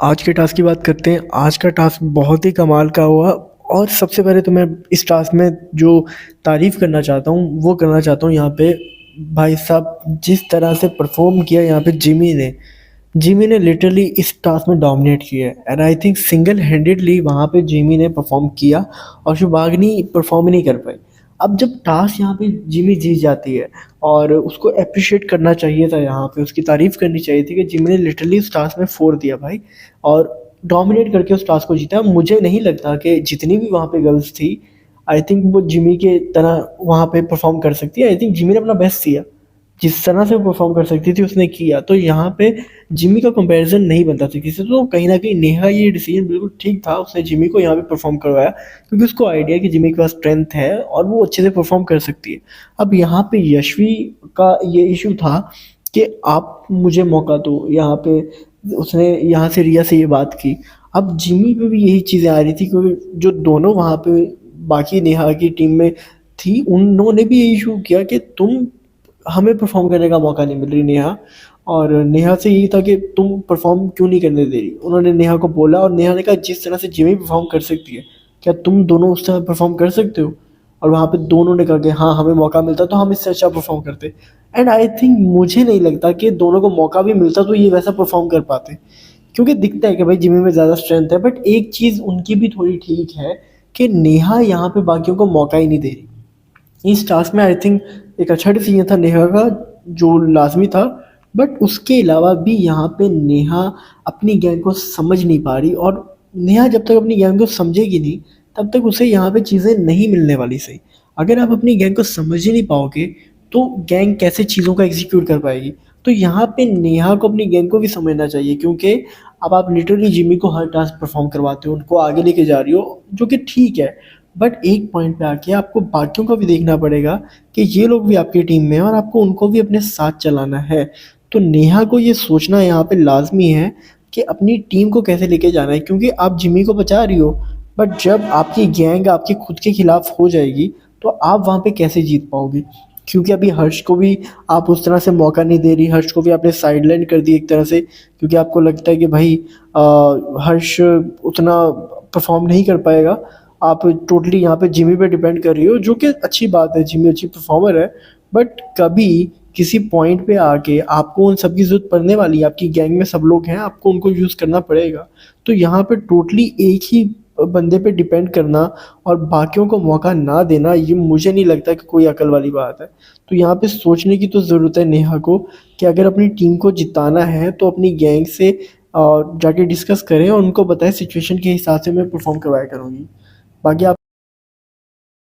आज के टास्क की बात करते हैं। आज का टास्क बहुत ही कमाल का हुआ और सबसे पहले तो मैं इस टास्क में जो तारीफ़ करना चाहता हूँ वो करना चाहता हूँ यहाँ पे। भाई साहब जिस तरह से परफॉर्म किया यहाँ पे जिमी ने लिटरली इस टास्क में डोमिनेट किया है and I think single handedly वहाँ पे जिमी ने परफॉर्म किया और शुभांगी परफॉर्म ही नहीं कर पाई। अब जब टास्क यहाँ पे जिमी जीत जाती है और उसको अप्रिशिएट करना चाहिए था, यहाँ पे उसकी तारीफ करनी चाहिए थी कि जिमी ने लिटरली उस टास्क में फोड़ दिया भाई और डोमिनेट करके उस टास्क को जीता। मुझे नहीं लगता कि जितनी भी वहाँ पे गर्ल्स थी आई थिंक वो जिमी के तरह वहाँ पे परफॉर्म कर सकती है। आई थिंक जिमी ने अपना बेस्ट दिया, जिस तरह से वो परफॉर्म कर सकती थी उसने किया। तो यहाँ पे जिमी का कंपैरिजन नहीं बनता था किसी से। तो कहीं ना कहीं नेहा ये डिसीजन बिल्कुल ठीक था, उसने जिमी को यहाँ पे परफॉर्म करवाया क्योंकि उसको आइडिया कि जिमी के पास स्ट्रेंथ है और वो अच्छे से परफॉर्म कर सकती है। अब यहाँ पे यशवी का ये इशू था कि आप मुझे मौका दो, यहाँ पे उसने यहाँ से रिया से ये बात की। अब जिमी पे भी यही चीज़ें आ रही थी क्योंकि जो दोनों वहाँ पे बाकी नेहा की टीम में थी उन्होंने भी ये इशू किया कि तुम हमें परफॉर्म करने का मौका नहीं मिल रही नेहा। और नेहा से यही था कि तुम परफॉर्म क्यों नहीं करने दे रही। उन्होंने नेहा को बोला और नेहा ने कहा जिस तरह से जिमी परफॉर्म कर सकती है क्या तुम दोनों उस तरह परफॉर्म कर सकते हो। और वहाँ पे दोनों ने कहा कि हाँ हमें मौका मिलता तो हम इससे अच्छा परफॉर्म करते। एंड आई थिंक मुझे नहीं लगता कि दोनों को मौका भी मिलता तो ये वैसा परफॉर्म कर पाते, क्योंकि दिखता है कि भाई जिमी में ज़्यादा स्ट्रेंथ है। बट एक चीज़ उनकी भी थोड़ी ठीक है कि नेहा यहाँ पे बाकियों को मौका ही नहीं दे रही इस टास्क में। आई थिंक एक अच्छा डिसीजन था नेहा का जो लाजमी था। बट उसके अलावा भी यहाँ पे नेहा अपनी गैंग को समझ नहीं पा रही और नेहा जब तक अपनी गैंग को समझेगी नहीं तब तक उसे यहाँ पे चीज़ें नहीं मिलने वाली सही। अगर आप अपनी गैंग को समझ ही नहीं पाओगे तो गैंग कैसे चीज़ों का एग्जीक्यूट कर पाएगी। तो यहाँ पे नेहा को अपनी गैंग को भी समझना चाहिए, क्योंकि अब आप लिटरली जिमी को हर टास्क परफॉर्म करवाते हो, उनको आगे लेके जा रही हो जो कि ठीक है। बट एक पॉइंट पे आके आपको बाकियों को भी देखना पड़ेगा कि ये लोग भी आपकी टीम में हैं और आपको उनको भी अपने साथ चलाना है। तो नेहा को ये सोचना यहाँ पे लाजमी है कि अपनी टीम को कैसे लेके जाना है, क्योंकि आप जिमी को बचा रही हो बट जब आपकी गैंग आपके खुद के खिलाफ हो जाएगी तो आप वहाँ पे कैसे जीत पाओगे। क्योंकि अभी हर्ष को भी आप उस तरह से मौका नहीं दे रही, हर्ष को भी आपने साइडलाइन कर दी एक तरह से, क्योंकि आपको लगता है कि भाई हर्ष उतना परफॉर्म नहीं कर पाएगा। आप टोटली यहाँ पे जिमी पे डिपेंड कर रही हो, जो कि अच्छी बात है, जिमी अच्छी परफॉर्मर है। बट कभी किसी पॉइंट पे आके आपको उन सब की ज़रूरत पड़ने वाली है, आपकी गैंग में सब लोग हैं, आपको उनको यूज़ करना पड़ेगा। तो यहाँ पे टोटली एक ही बंदे पे डिपेंड करना और बाकियों को मौका ना देना, ये मुझे नहीं लगता कि कोई अकल वाली बात है। तो यहाँ पे सोचने की तो ज़रूरत है नेहा को कि अगर अपनी टीम को जिताना है तो अपनी गैंग से जाके डिस्कस करें और उनको बताएं सिचुएशन के हिसाब से मैं परफॉर्म करवाया करूँगी। बाकी आप